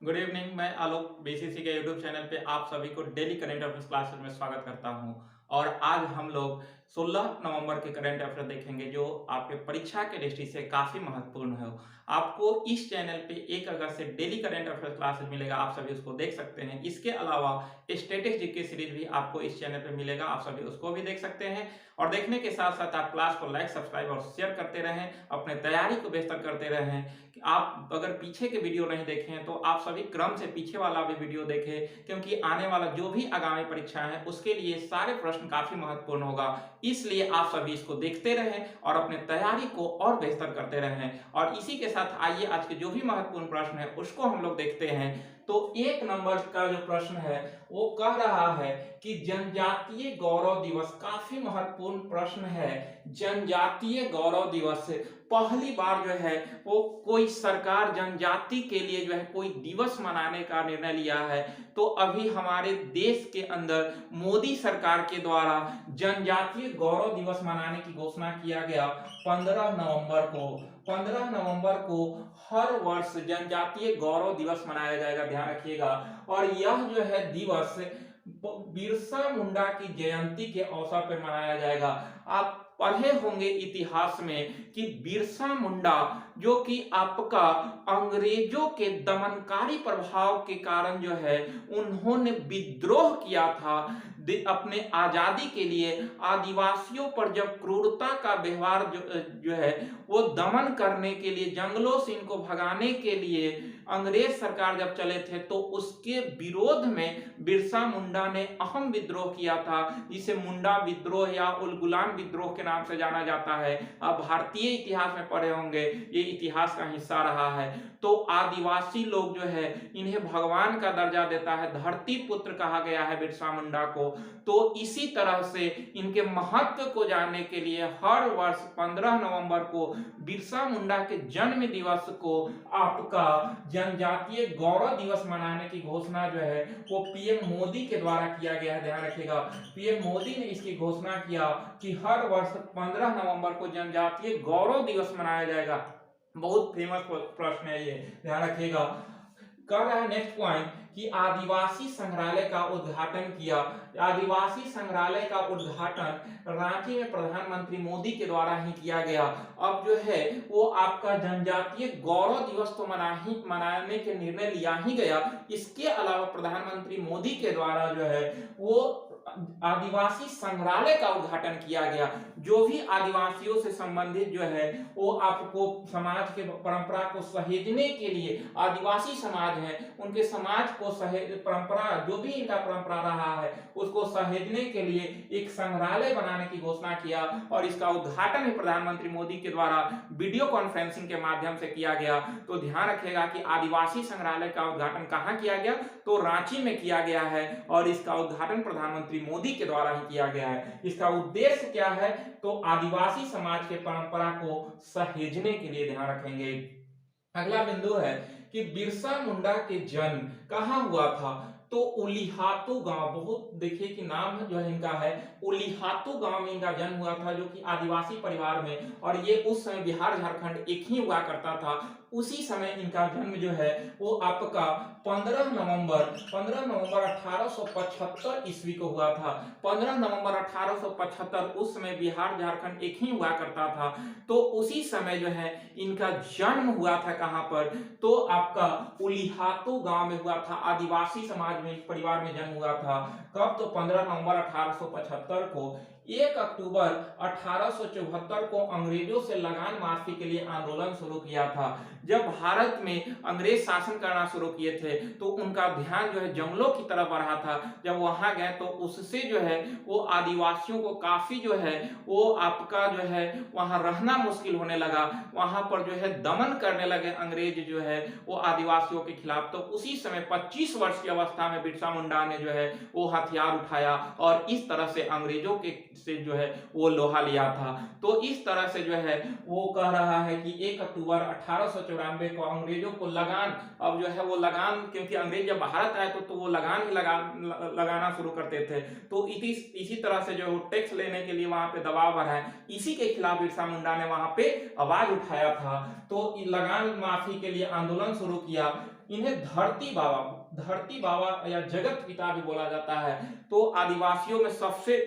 Good evening. मैं आलोक BCC के YouTube channel पे आप सभी को डेली करंट अफेयर्स क्लासेस में स्वागत करता हूं। और आज हम लोग 16 नवंबर के करंट अफेयर देखेंगे जो आपके परीक्षा के दृष्टि से काफी महत्वपूर्ण है। आपको इस चैनल पे 1 अगस्त से डेली करंट अफेयर क्लासेस मिलेगा, आप सभी उसको देख सकते हैं। इसके अलावा स्टैटिस्टिक्स जीके सीरीज भी आपको इस चैनल पे मिलेगा, आप सभी उसको भी देख सकते हैं। और देखने के साथ साथ आप क्लास को लाइक, सब्सक्राइब और शेयर करते रहें, अपने तैयारी को बेहतर करते रहें। आप अगर पीछे के वीडियो नहीं देखे हैं तो आप सभी क्रम से पीछे वाला भी वीडियो देखें, क्योंकि आने वाला जो भी आगामी परीक्षा है उसके लिए सारे प्रश्न काफी महत्वपूर्ण होगा। इसलिए आप सभी इसको देखते रहें और अपने तैयारी को और बेहतर करते रहें। और इसी के साथ आइए आज के जो भी महत्वपूर्ण प्रश्न है उसको हम लोग देखते हैं। तो 1 नंबर का जो प्रश्न है वो कह रहा है कि जनजातीय गौरव दिवस, काफी महत्वपूर्ण प्रश्न है। जनजातीय गौरव दिवस पहली बार जो है वो कोई सरकार जनजाति के लिए जो है कोई दिवस मनाने का निर्णय लिया है। तो अभी हमारे देश के अंदर मोदी सरकार के द्वारा जनजातीय गौरव दिवस मनाने की घोषणा किया गया 15 नवंबर को। 15 नवंबर को हर वर्ष जनजातीय गौरव दिवस मनाया जाएगा, ध्यान रखिएगा। और यह जो है दिवस बिरसा मुंडा की जयंती के अवसर पर मनाया जाएगा। आप पढ़े होंगे इतिहास में कि बिरसा मुंडा जो कि आपका अंग्रेजों के दमनकारी प्रभाव के कारण जो है उन्होंने विद्रोह किया था अपने आजादी के लिए। आदिवासियों पर जब क्रूरता का व्यवहार जो है वो दमन करने के लिए, जंगलों से इनको भगाने के लिए अंग्रेज सरकार जब चले थे तो उसके विरोध में बिरसा मुंडा ने अहम विद्रोह किया था, जिसे मुंडा विद्रोह या उलगुलान विद्रोह के नाम से जाना जाता है। आप भारतीय इतिहास में पढ़े होंगे, ये इतिहास का हिस्सा रहा है। तो आदिवासी लोग जो है इन्हें भगवान का दर्जा देता है, धरती पुत्र कहा गया है बिरसा मुंडा को। तो इसी तरह से इनके महत्व को जानने के लिए हर वर्ष 15 नवंबर को बिरसा मुंडा के जन्म दिवस को आपका जनजातीय गौरव दिवस मनाने की घोषणा जो है वो पीएम मोदी के द्वारा किया गया है, ध्यान रखिएगा। पीएम मोदी ने इसकी घोषणा किया कि हर वर्ष 15 नवंबर को जनजातीय गौरव दिवस मनाया जाएगा। बहुत फेमस प्रश्न है ये, ध्यान रखिएगा। कर रहा है नेक्स्ट पॉइंट कि आदिवासी संग्रहालय का उद्घाटन किया। आदिवासी संग्रहालय का उद्घाटन रांची में प्रधानमंत्री मोदी के द्वारा ही किया गया। अब जो है वो आपका जनजातीय गौरव दिवस तो मनाने के निर्णय लिया ही गया, इसके अलावा प्रधानमंत्री मोदी के द्वारा जो है वो आदिवासी संग्रहालय का उद्घाटन किया गया। जो भी आदिवासियों से संबंधित जो है वो आपको समाज के परंपरा को सहेजने के लिए, आदिवासी समाज है उनके समाज को परंपरा, जो भी इनका परंपरा रहा है उसको सहेजने के लिए एक संग्रहालय बनाने की घोषणा किया। और इसका उद्घाटन प्रधानमंत्री मोदी के द्वारा वीडियो कॉन्फ्रेंसिंग के माध्यम से किया गया। तो ध्यान रखिएगा कि आदिवासी संग्रहालय का उद्घाटन कहां किया गया, तो रांची में किया गया है। और इसका उद्घाटन प्रधानमंत्री मोदी के द्वारा ही किया गया है। इसका उद्देश्य क्या है, तो आदिवासी समाज के परंपरा को सहेजने के लिए, ध्यान रखेंगे। अगला बिंदु है कि बिरसा मुंडा के जन्म कहां हुआ था, तो उलिहातू गांव, बहुत देखिए कि नाम जो है इनका है, उलिहातू गांव में इनका जन्म हुआ था, जो कि आदिवासी परिवार में। और ये उस समय बिहार झारखंड एक ही हुआ करता था। उसी समय इनका जन्म जो है वो आपका 15 नवंबर 1875 ईस्वी को हुआ था। 15 नवंबर 1875, उस समय बिहार झारखंड एक ही हुआ करता था। तो उसी समय जो है इनका जन्म हुआ था कहां पर, तो आपका उलिहातू गांव में हुआ था। आदिवासी समाज में परिवार में जन्म हुआ था। कब, तो 15 नवंबर 1875 को। 1 अक्टूबर 1874 को अंग्रेजों से लगान माफी के लिए आंदोलन शुरू किया था। जब भारत में अंग्रेज शासन करना शुरू किए थे तो उनका ध्यान जो है जंगलों की तरफ बढ़ा था। जब वहां गए तो उससे जो है वो आदिवासियों को काफी जो है वो आपका जो है वहां रहना मुश्किल होने लगा। वहां पर जो है दमन करने लगे अंग्रेज जो है वो आदिवासियों के खिलाफ। तो उसी समय 25 वर्ष की अवस्था में बिरसा मुंडा ने जो है वो हथियार उठाया और इस तरह से अंग्रेजों के से जो है वो लोहा लिया था। तो इस तरह से जो है वो कह रहा है कि 1 अक्टूबर 1894 को अंग्रेजों को लगान, अब जो है वो लगान, क्योंकि अंग्रेज जब भारत आए तो वो लगान ही लगाना शुरू करते थे। तो इसी तरह से जो टैक्स लेने के लिए वहां पे दबाव बढ़ाए, इसी के खिलाफ बिरसा मुंडा ने वहां पे आवाज उठाया था। तो लगान माफी के लिए आंदोलन शुरू किया। इन्हें धरती बाबा या जगत पिता भी बोला जाता है। तो आदिवासियों में सबसे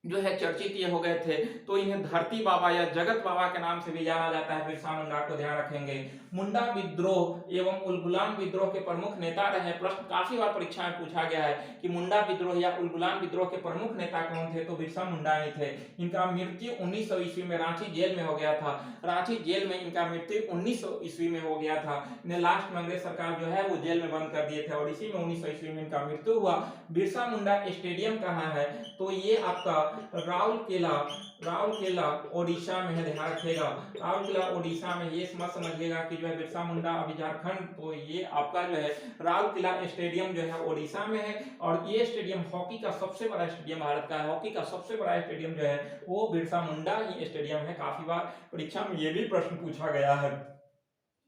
जो है चर्चित ये हो गए थे, तो इन्हें धरती बाबा या जगत बाबा के नाम से भी जाना जाता है। बिरसा मुंडा को ध्यान रखेंगे। मुंडा विद्रोह एवं उलगुलान विद्रोह के प्रमुख नेता रहे। प्रश्न काफी बार परीक्षा में पूछा गया है कि मुंडा विद्रोह या उलगुलान विद्रोह के प्रमुख नेता कौन थे, तो बिरसा मुंडा ही थे। इनका मृत्यु 1900 ईस्वी में रांची जेल में हो गया था। रांची जेल में इनका मृत्यु 1900 ईस्वी में हो गया था। इन्हें लास्ट में अंग्रेज सरकार जो है वो जेल में बंद कर दिए थे और इसी में 1900 ईस्वी में इनका मृत्यु हुआ। बिरसा मुंडा स्टेडियम कहाँ है, तो ये आपका राउरकेला ओडिशा में है। ध्यान रखिएगा, राउरकेला ओडिशा में। ये मत समझिएगा कि जो है बिरसा मुंडा अभी झारखंड, तो ये आपका जो है राउरकेला स्टेडियम जो है ओडिशा में है। और ये स्टेडियम हॉकी का सबसे बड़ा स्टेडियम भारत का है। हॉकी का सबसे बड़ा स्टेडियम जो है वो बिरसा मुंडा ही स्टेडियम है। काफी बार परीक्षा में ये भी प्रश्न पूछा गया है।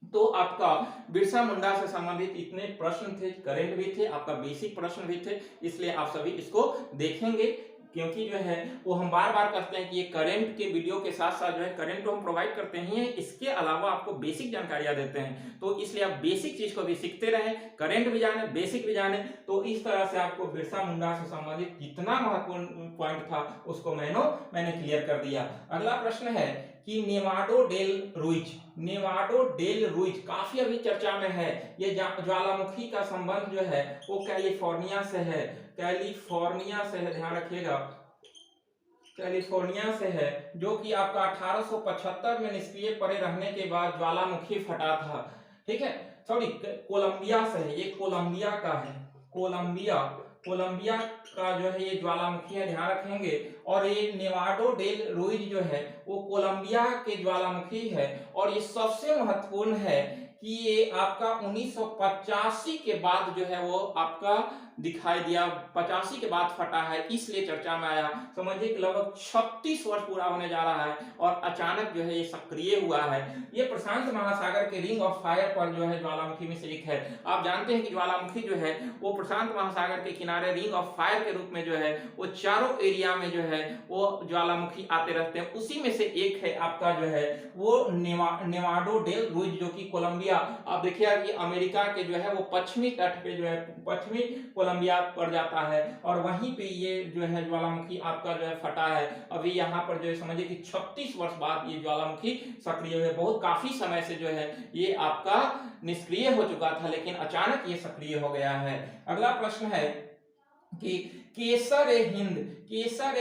तो आपका बिरसा मुंडा से संबंधित इतने प्रश्न थे, करेंट भी थे, आपका बेसिक प्रश्न भी थे, इसलिए आप सभी इसको देखेंगे। क्योंकि जो है वो हम बार बार कहते हैं कि ये करंट के वीडियो के साथ साथ जो है करंट तो हम प्रोवाइड करते ही हैं, इसके अलावा आपको बेसिक जानकारियां देते हैं। तो इसलिए आप बेसिक चीज को भी सीखते रहें, करंट भी जाने, बेसिक भी जाने। तो इस तरह से आपको बिरसा मुंडा से संबंधित जितना महत्वपूर्ण पॉइंट था उसको मैंने क्लियर कर दिया। अगला प्रश्न है कि नेवाडो डेल रुइज काफी अभी चर्चा में है। ये ज्वालामुखी का संबंध जो है वो कैलिफोर्निया से है। ध्यान रखिएगा, कैलिफोर्निया से है, जो कि आपका 1875 में निष्क्रिय पड़े रहने के बाद ज्वालामुखी फटा था। ठीक है, सॉरी, कोलंबिया से है, ये कोलंबिया का है। कोलंबिया का जो है ये ज्वालामुखी है, ध्यान रखेंगे। और ये नेवाडो डेल रुइज जो है वो कोलंबिया के ज्वालामुखी है। और ये सबसे महत्वपूर्ण है कि ये आपका 1985 के बाद जो है वो आपका दिखाई दिया, 85 के बाद फटा है, इसलिए चर्चा में आया। समझिए कि लगभग 36 वर्ष पूरा होने जा रहा है और अचानक जो है ये सक्रिय हुआ है। ये प्रशांत महासागर के रिंग ऑफ फायर पर जो है ज्वालामुखी में से एक है। आप जानते हैं कि ज्वालामुखी जो है वो प्रशांत महासागर के किनारे रिंग ऑफ फायर के रूप में जो है वो चारों एरिया में जो है वो ज्वालामुखी आते रहते हैं। उसी में से एक है आपका जो है वो नेवाडो डेल रुइज, जो कि कोलंबिया, आप देखिए ये अमेरिका के जो है वो पश्चिमी तट पे जो है पश्चिमी कोलंबिया पड़ जाता है और वहीं पे ये जो है ज्वालामुखी आपका जो है फटा है। अभी यहाँ पर जो है समझिए कि 36 वर्ष बाद ये ज्वालामुखी सक्रिय हुए। बहुत काफी समय से जो है ये आपका निष्क्रिय हो चुका था, लेकिन अचानक ये सक्रिय हो गया है। अगला प्रश्न है कि केसर ए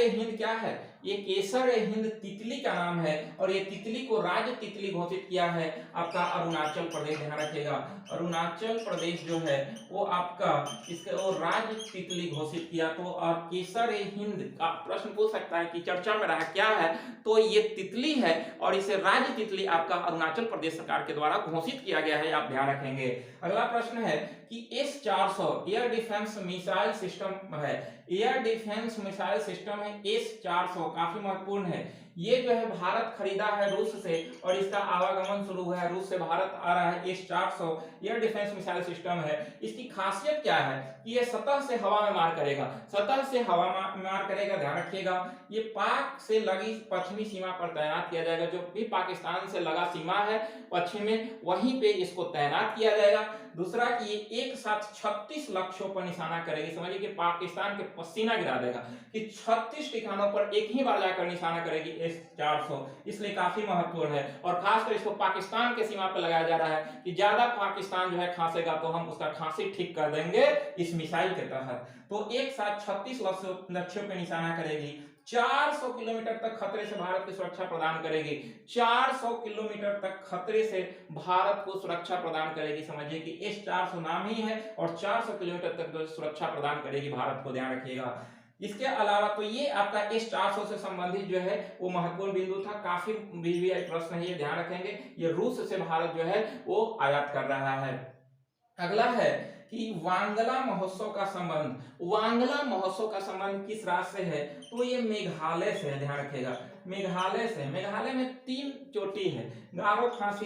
हिंद क्या है? ये केसर ए हिंद तितली का नाम है और ये तितली को राज्य तितली घोषित किया है आपका अरुणाचल प्रदेश। ध्यान रखिएगा, अरुणाचल प्रदेश जो है वो आपका इसके वो राज्य तितली घोषित किया। तो और केसर ए हिंद का प्रश्न पूछ सकता है कि चर्चा में रहा क्या है, तो ये तितली है और इसे राज्य तितली आपका अरुणाचल प्रदेश सरकार के द्वारा घोषित किया गया है, आप ध्यान रखेंगे। अगला प्रश्न है कि S-400 air defence missile system है। एयर डिफेंस मिसाइल सिस्टम है S-400, काफी महत्वपूर्ण है। ये जो है भारत खरीदा है रूस से और इसका आवागमन शुरू हुआ है, रूस से भारत आ रहा है। S-400 air defence missile system है। इसकी खासियत क्या है कि ये सतह से हवा में मार करेगा, ध्यान रखिएगा। ये पाक से लगी पश्चिमी सीमा पर तैनात किया जाएगा। जो भी पाकिस्तान से लगा सीमा है पश्चिम में, वहीं पे इसको तैनात किया जाएगा। दूसरा कि ये एक साथ 36 लक्ष्यों पर निशाना करेगी। समझिए कि पाकिस्तान के पसीना गिरा देगा कि 36 ठिकानों पर एक ही बार जाकर निशाना करेगी S-400, इसलिए काफी महत्वपूर्ण है। और खासकर इसको पाकिस्तान के सीमा पर लगाया जा रहा है कि ज्यादा पाकिस्तान जो है खांसेगा तो हम उसका खांसी ठीक कर देंगे इस मिसाइल के तहत। तो एक साथ 36 लक्ष्यों पर निशाना करेगी। 400 किलोमीटर तक खतरे से भारत की सुरक्षा प्रदान करेगी। 400 किलोमीटर तक खतरे से भारत को सुरक्षा प्रदान करेगी। समझिए कि S-400 नाम ही है और 400 किलोमीटर तक सुरक्षा प्रदान करेगी भारत को, ध्यान रखिएगा। इसके अलावा तो ये आपका S-400 से संबंधित जो है वो महत्वपूर्ण बिंदु था। काफी बीवीआई प्रश्न है ये, ध्यान रखेंगे। ये रूस से भारत जो है वो आयात कर रहा है। अगला है कि वांगला महोत्सव का संबंध किस राज्य से है, तो ये मेघालय से है, ध्यान रखिएगा, मेघालय से। मेघालय में 3 चोटी है, गारो खासी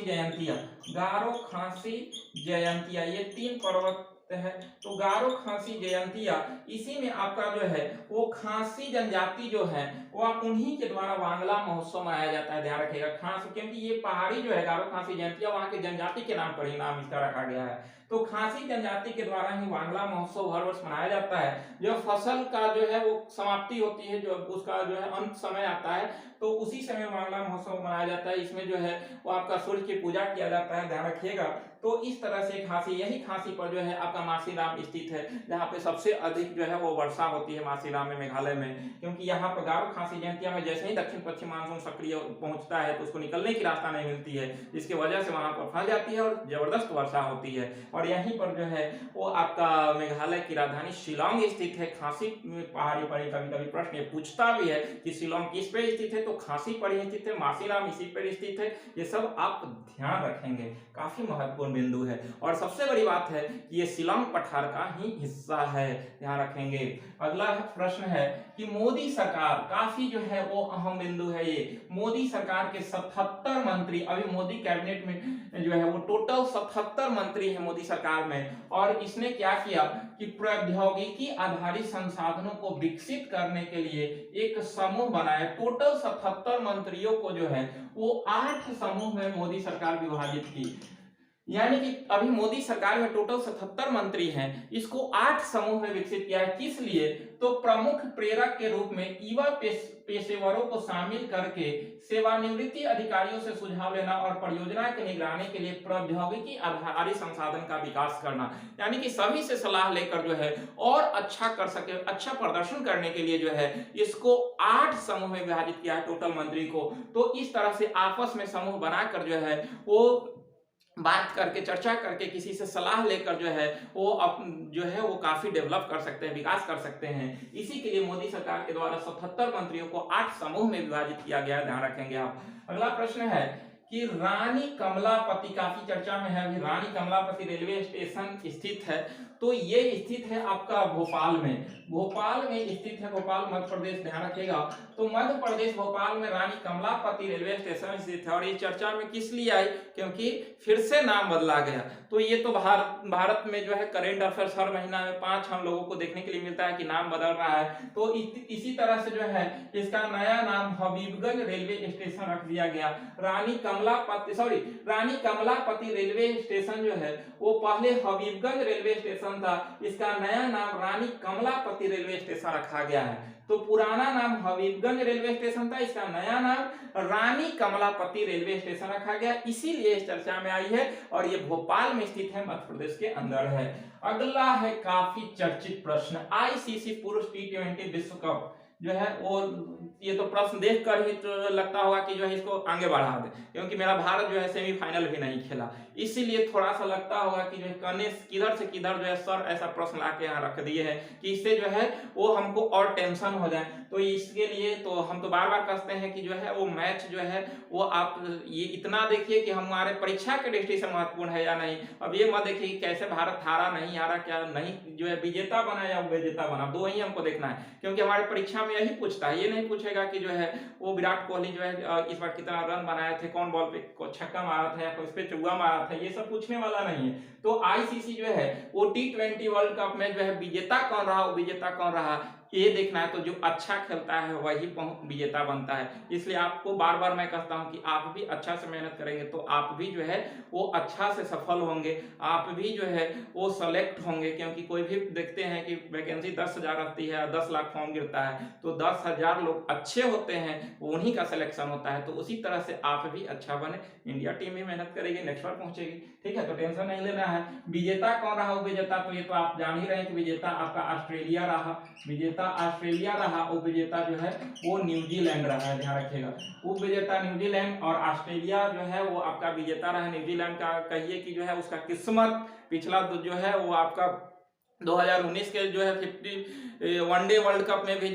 जयंतिया, ये 3 पर्वत है। तो गारो खासी जयंतिया, इसी में आपका जो है वो खासी जनजाति जो है वो आप उन्हीं के द्वारा वांगला महोत्सव मनाया जाता है, ध्यान रखिएगा। खास क्योंकि ये पहाड़ी जो है गारो खासी जयंतिया, वहां के जनजाति के नाम पर ही नाम इसका रखा गया है। तो खासी जनजाति के द्वारा ही वांगला महोत्सव हर वर्ष मनाया जाता है। जो फसल का जो है वो समाप्ति होती है, जो उसका जो है अंत समय आता है, तो उसी समय वांगला महोत्सव मनाया जाता है। इसमें जो है वो आपका सूर्य की पूजा किया जाता है, ध्यान रखिएगा। तो इस तरह से यही खासी पर जो है आपका मासीराम स्थित है, जहाँ पे सबसे अधिक जो है वो वर्षा होती है मासीराम में, मेघालय में। क्योंकि यहाँ पर गारो खासी जयंतिया में जैसे ही दक्षिण पश्चिम मानसून सक्रिय पहुंचता है तो उसको निकलने की रास्ता नहीं मिलती है, जिसकी वजह से वहां पर फंस जाती है और जबरदस्त वर्षा होती है। और यहीं पर जो है वो आपका मेघालय की राजधानी शिलांग स्थित है। खासी पहाड़ी पर कभी कभी प्रश्न ये पूछता भी है कि शिलांग किस पे स्थित है, तो खासी पर ही स्थित है, मासीराम इसी पर स्थित है। ये सब आप ध्यान रखेंगे, काफी महत्वपूर्ण बिंदु है। और सबसे बड़ी बात है कि ये शिलांग पठार का ही हिस्सा है, ध्यान रखेंगे। अगला प्रश्न है कि मोदी सरकार, काफी जो है वो अहम बिंदु है ये, मोदी सरकार के 77 मंत्री, अभी मोदी कैबिनेट में जो है वो टोटल 77 मंत्री है मोदी सरकार में। और इसने क्या किया कि प्रौद्योगिकी आधारित संसाधनों को विकसित करने के लिए एक समूह बनाया। टोटल 77 मंत्रियों को जो है वो 8 समूह में मोदी सरकार विभाजित की। यानी कि अभी मोदी सरकार में टोटल 77 मंत्री हैं, इसको 8 समूह में विकसित किया है। किस लिए, तो प्रमुख प्रेरक के रूप में युवा पेशेवरों को शामिल करके सेवानिवृत्ति अधिकारियों से सुझाव लेना और परियोजना की निगरानी के लिए प्रौद्योगिकी आधारित संसाधन का विकास करना। यानी कि सभी से सलाह लेकर जो है और अच्छा कर सके, अच्छा प्रदर्शन करने के लिए जो है इसको 8 समूह में विभाजित किया है टोटल मंत्री को। तो इस तरह से आपस में समूह बनाकर जो है वो बात करके, चर्चा करके, किसी से सलाह लेकर जो है वो काफी डेवलप कर सकते हैं, विकास कर सकते हैं। इसी के लिए मोदी सरकार के द्वारा 77 मंत्रियों को 8 समूह में विभाजित किया गया, ध्यान रखेंगे आप। अगला प्रश्न है कि रानी कमलापति, काफी चर्चा में है अभी, रानी कमलापति रेलवे स्टेशन स्थित है, तो ये स्थित है आपका भोपाल में स्थित है, भोपाल मध्य प्रदेश, ध्यान रखिएगा। तो मध्य प्रदेश भोपाल में रानी कमलापति रेलवे स्टेशन स्थित है। और ये चर्चा में किस लिए आई, क्योंकि फिर से नाम बदला गया। तो ये तो भारत में जो है करेंट अफेयर्स हर महीना में 5 हम लोगों को देखने के लिए मिलता है कि नाम बदल रहा है। तो इसी तरह से जो है इसका नया नाम हबीबगंज रेलवे स्टेशन रख दिया गया। रानी कमलापति रेलवे स्टेशन जो है वो पहले हबीबगंज रेलवे स्टेशन था, इसका नया नाम रानी कमलापति रेलवे स्टेशन रखा गया है। तो पुराना नाम हबीबगंज रेलवे स्टेशन था, इसका नया नाम रानी कमलापति रेलवे स्टेशन रखा गया, इसीलिए इस चर्चा में आई है। और ये भोपाल में स्थित है, मध्य प्रदेश के अंदर है। अगला है काफी चर्चित प्रश्न, आईसीसी पुरुष T20 विश्व कप जो है वो, ये तो प्रश्न देखकर ही तो लगता होगा कि जो है इसको आगे बढ़ा दे, क्योंकि मेरा भारत जो है सेमीफाइनल भी नहीं खेला, इसीलिए थोड़ा सा लगता होगा कि जो है किधर से किधर जो है सर ऐसा प्रश्न लाके यहाँ रख दिए हैं कि इससे जो है वो हमको और टेंशन हो जाए। तो इसके लिए तो हम तो बार बार कहते हैं कि जो है वो मैच जो है वो आप ये इतना देखिए कि हमारे परीक्षा के दृष्टि से महत्वपूर्ण है या नहीं। अब ये मत देखिए कि कैसे भारत हारा नहीं हारा, क्या नहीं जो है विजेता बना या विजेता बना, दो ही हमको देखना है, क्योंकि हमारे परीक्षा में यही पूछता है। ये नहीं पूछेगा कि जो है वो विराट कोहली जो है इस बार कितना रन बनाए थे, कौन बॉल पे छक्का मारा था या इस पे चौका मारा था, ये सब पूछने वाला नहीं है। तो आईसीसी जो है वो T20 वर्ल्ड कप में जो है विजेता कौन रहा, वो विजेता कौन रहा ये देखना है। तो जो अच्छा खेलता है वही विजेता बनता है। इसलिए आपको बार बार मैं कहता हूं कि आप भी अच्छा से मेहनत करेंगे तो आप भी जो है वो अच्छा से सफल होंगे, आप भी जो है वो सेलेक्ट होंगे। क्योंकि कोई भी देखते हैं कि वैकेंसी 10,000 रहती है, 10 लाख फॉर्म गिरता है, तो 10,000 लोग अच्छे होते हैं, उन्हीं का सिलेक्शन होता है। तो उसी तरह से आप भी अच्छा बने, इंडिया टीम भी मेहनत करेगी, नेक्स्ट बार पहुंचेगी, ठीक है। तो टेंशन नहीं लेना है। विजेता कौन रहा, वो विजेता तो ये तो आप जान ही रहे हैं कि विजेता आपका ऑस्ट्रेलिया रहा, उपविजेता जो है वो न्यूजीलैंड रहा है, ध्यान रखिएगा। उपविजेता न्यूजीलैंड और ऑस्ट्रेलिया जो है वो आपका विजेता रहा। न्यूजीलैंड का कहिए कि जो है उसका किस्मत पिछला जो है वो आपका 2019 के जो है 50 वनडे वर्ल्ड कप में भी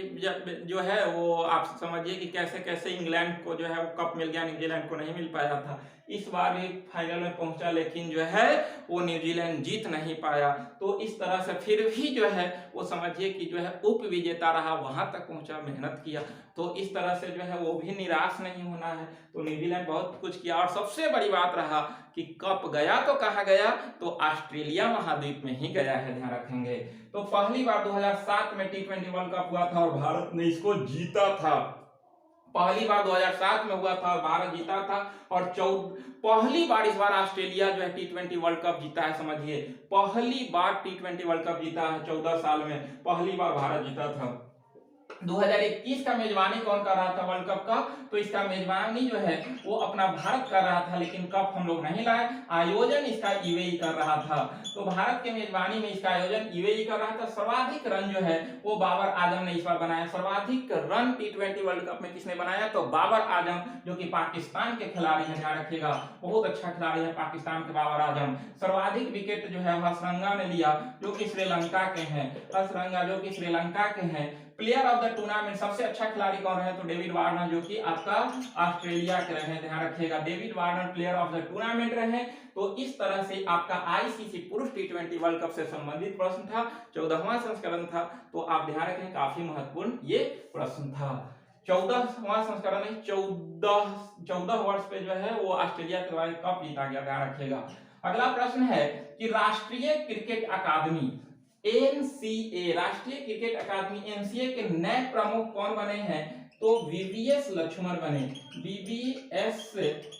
जो है वो आप समझिए कि कैसे कैसे इंग्लैंड को जो है वो कप मिल गया, न्यूजीलैंड को नहीं मिल पाया था। इस बार भी फाइनल में पहुंचा, लेकिन जो है वो न्यूजीलैंड जीत नहीं पाया। तो इस तरह से फिर भी जो है वो समझिए कि जो है उप विजेता रहा, वहां तक पहुंचा, मेहनत किया। तो इस तरह से जो है वो भी निराश नहीं होना है। तो न्यूजीलैंड बहुत कुछ किया और सबसे बड़ी बात रहा कि कप गया तो कहाँ गया, तो ऑस्ट्रेलिया महाद्वीप में ही गया है, ध्यान रखेंगे। तो पहली बार 2007 में T20 वर्ल्ड कप हुआ था और भारत ने इसको जीता था। पहली बार 2007 में हुआ था, भारत जीता था। और पहली बार इस बार ऑस्ट्रेलिया जो है T20 वर्ल्ड कप जीता है, समझिए पहली बार T20 वर्ल्ड कप जीता है 14 साल में, पहली बार भारत जीता था। 2021 का मेजबानी कौन कर रहा था वर्ल्ड कप का, तो इसका मेजबानी जो है वो अपना भारत कर रहा था, लेकिन कप हम लोग नहीं लाए, आयोजन इसका यूएई कर रहा था। तो भारत के मेजबानी में इसका आयोजन यूएई कर रहा था। सर्वाधिक रन जो है वो बाबर आजम ने इस बार बनाया। सर्वाधिक रन T20 वर्ल्ड कप में किसने बनाया, तो बाबर आजम, जो कि पाकिस्तान के खिलाड़ी हैं, ध्यान रखिएगा, बहुत अच्छा खिलाड़ी है पाकिस्तान के बाबर आजम। सर्वाधिक विकेट जो है हसरंगा ने लिया, जो कि श्रीलंका के हैं, हसरंगा जो कि श्रीलंका के हैं। प्लेयर ऑफ द टूर्नामेंट सबसे अच्छा खिलाड़ी कौन रहे, तो डेविड वार्नर, जो कि आपका ऑस्ट्रेलिया के रहे, ध्यान रखिएगा, David Warner player of the tournament रहे। तो इस तरह से आपका आईसीसी पुरुष T20 वर्ल्ड कप से संबंधित प्रश्न था, 14वां संस्करण था। तो आप ध्यान रखें, काफी महत्वपूर्ण ये प्रश्न था। 14वां संस्करण नहीं, 14 वर्ष पे जो है वो ऑस्ट्रेलिया के द्वारा कप जीता गया, ध्यान रखिएगा। अगला प्रश्न है कि राष्ट्रीय क्रिकेट अकादमी एनसीए, राष्ट्रीय क्रिकेट अकादमी एनसीए के नए प्रमुख कौन बने हैं, तो वीवीएस लक्ष्मण बने, वीवीएस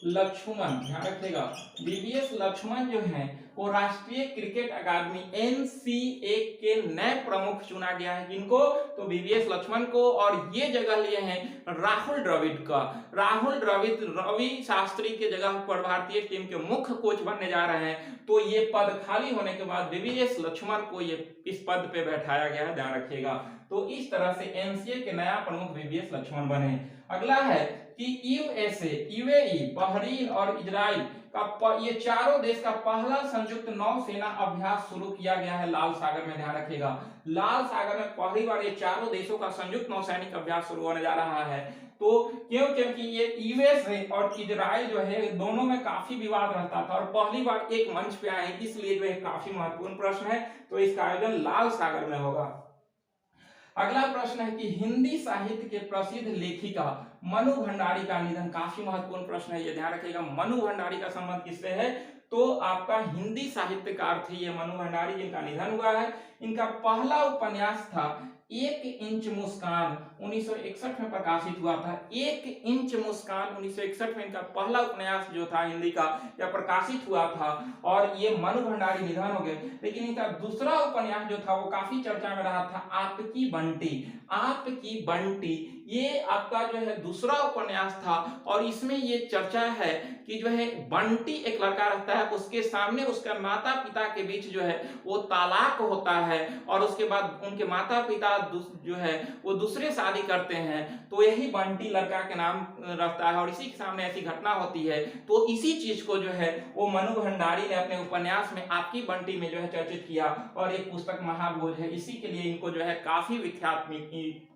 लक्ष्मण, ध्यान रखिएगा, वीवीएस लक्ष्मण जो हैं वो राष्ट्रीय क्रिकेट अकादमी एनसीए के नए प्रमुख चुना गया है। किनको, तो वीवीएस लक्ष्मण को। और ये जगह लिए हैं राहुल द्रविड़ का। राहुल द्रविड़ रवि शास्त्री के जगह पर भारतीय टीम के मुख्य कोच बनने जा रहे हैं। तो ये पद खाली होने के बाद वीवीएस लक्ष्मण को ये इस पद पे बैठाया गया है, ध्यान रखिएगा। तो इस तरह से एनसीए के नया प्रमुख वीवीएस लक्ष्मण बने। अगला है कि यूएसए, यूएई, बहरीन और इजराइल का ये चारों देश का पहला संयुक्त नौसेना अभ्यास शुरू किया गया है लाल सागर में, ध्यान रखिएगा। लाल सागर में पहली बार ये चारों देशों का संयुक्त नौसैनिक अभ्यास शुरू होने जा रहा है। तो क्योंकि ये यूएसए और इजराइल जो है दोनों में काफी विवाद रहता था और पहली बार एक मंच पे आए, इसलिए जो है काफी महत्वपूर्ण प्रश्न है। तो इसका आयोजन लाल सागर में होगा। अगला प्रश्न है कि हिंदी साहित्य के प्रसिद्ध लेखिका मनु भंडारी का निधन, काफी महत्वपूर्ण प्रश्न है, ये ध्यान रखिएगा। मनु भंडारी का संबंध किससे है, तो आपका हिंदी साहित्यकार थे ये मनु भंडारी, जिनका निधन हुआ है। इनका पहला उपन्यास था एक इंच मुस्कान, 1961 में प्रकाशित हुआ था। एक इंच मुस्कान 1961 में इनका पहला उपन्यास जो था हिंदी का यह प्रकाशित हुआ था और ये मनु भंडारी निधन हो गए। लेकिन इनका दूसरा उपन्यास जो था वो काफी चर्चा में रहा था, आपकी बंटी। आपकी बंटी ये आपका जो है दूसरा उपन्यास था और इसमें ये चर्चा है कि जो है बंटी एक लड़का रहता है, उसके सामने उसके माता पिता के बीच जो है वो तलाक होता है और उसके बाद उनके माता पिता जो है वो दूसरे शादी करते हैं। तो यही बंटी लड़का के नाम रखता है और इसी के सामने ऐसी घटना होती है। तो इसी चीज को जो है वो मनु भंडारी ने अपने उपन्यास में आपकी बंटी में जो है चर्चित किया और एक पुस्तक महाभोज है, इसी के लिए इनको जो है काफी विख्यात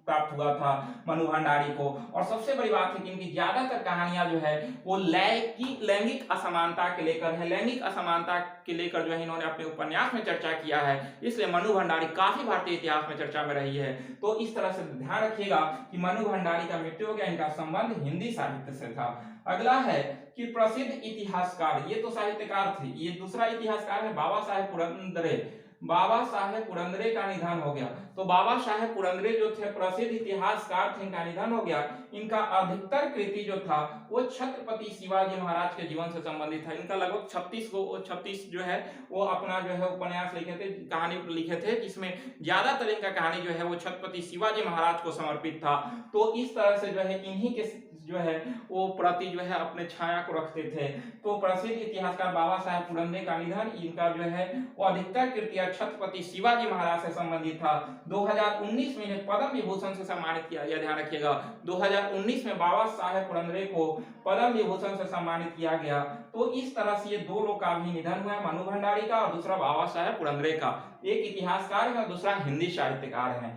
प्राप्त हुआ था मनु भंडारी को। और सबसे बड़ी बात है कि इनकी ज्यादातर कहानियां जो है वो लैंगिक असमानता के लेकर है, लैंगिक असमानता के लेकर जो है इन्होंने अपने उपन्यास में चर्चा किया है, इसलिए मनु भंडारी काफी भारतीय इतिहास में चर्चा में रही है। तो इस तरह से ध्यान रखिएगा कि मनु भंडारी का मृत्यु हो गया, इनका संबंध हिंदी साहित्य से था। अगला है कि प्रसिद्ध इतिहासकार, ये तो साहित्यकार थे, ये दूसरा इतिहासकार है बाबा साहेब पुरंदरे। बाबा साहेब पुरंदरे का निधन हो गया। तो बाबा साहेब पुरंदरे जो थे प्रसिद्ध इतिहासकार थे, इनका निधन हो गया। इनका अधिकतर कृति जो था वो छत्रपति शिवाजी महाराज के जीवन से संबंधित था। इनका लगभग 36 जो है वो अपना जो है उपन्यास लिखे थे, कहानी लिखे थे, जिसमें ज्यादातर इनका कहानी जो है वो छत्रपति शिवाजी महाराज को समर्पित था। तो इस तरह से जो है इन्हीं के जो है वो प्रति जो है अपने छाया को रखते थे। तो प्रसिद्ध इतिहासकार बाबा साहेब पुरंदरे का निधन, इनका जो है वो अधिकतर कृतियां छत्रपति शिवाजी महाराज से संबंधित था। 2019 में इन्हें पद्म विभूषण से सम्मानित किया गया, ध्यान रखिएगा। 2019 में बाबा साहेब पुरंदरे को पद्म विभूषण से सम्मानित किया गया। तो इस तरह से ये दो लोग का भी निधन हुआ, मनु भंडारी का और दूसरा बाबा साहेब पुरंदरे का। एक इतिहासकार है और दूसरा हिंदी साहित्यकार है।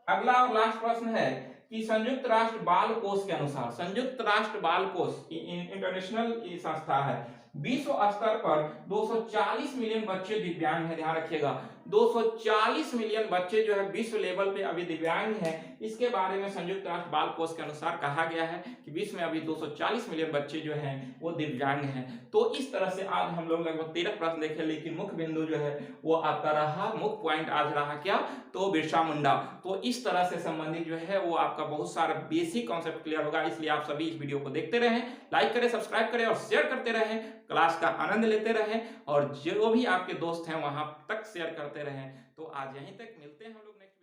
अगला और लास्ट प्रश्न है कि संयुक्त राष्ट्र बाल कोष के अनुसार, संयुक्त राष्ट्र बाल कोष इंटरनेशनल संस्था है, विश्व स्तर पर 240 मिलियन बच्चे दिव्यांग हैं। ध्यान रखिएगा 240 मिलियन बच्चे जो है विश्व लेवल पे अभी दिव्यांग हैं। इसके बारे में संयुक्त राष्ट्र बाल कोष के अनुसार कहा गया है कि विश्व में अभी 240 मिलियन बच्चे जो हैं वो दिव्यांग हैं। तो इस तरह से आज हम लोग लगभग 13 प्रश्न देखे, लेकिन मुख्य बिंदु जो है वो आपका रहा, मुख्य पॉइंट आज रहा क्या, तो बिरसा मुंडा। तो इस तरह से संबंधित जो है वो आपका बहुत सारा बेसिक कॉन्सेप्ट क्लियर होगा। इसलिए आप सभी इस वीडियो को देखते रहें, लाइक करें, सब्सक्राइब करें और शेयर करते रहें, क्लास का आनंद लेते रहें और जो भी आपके दोस्त हैं वहां तक शेयर करते रहें। तो आज यहीं तक, मिलते हैं हम लोग नेक्स्ट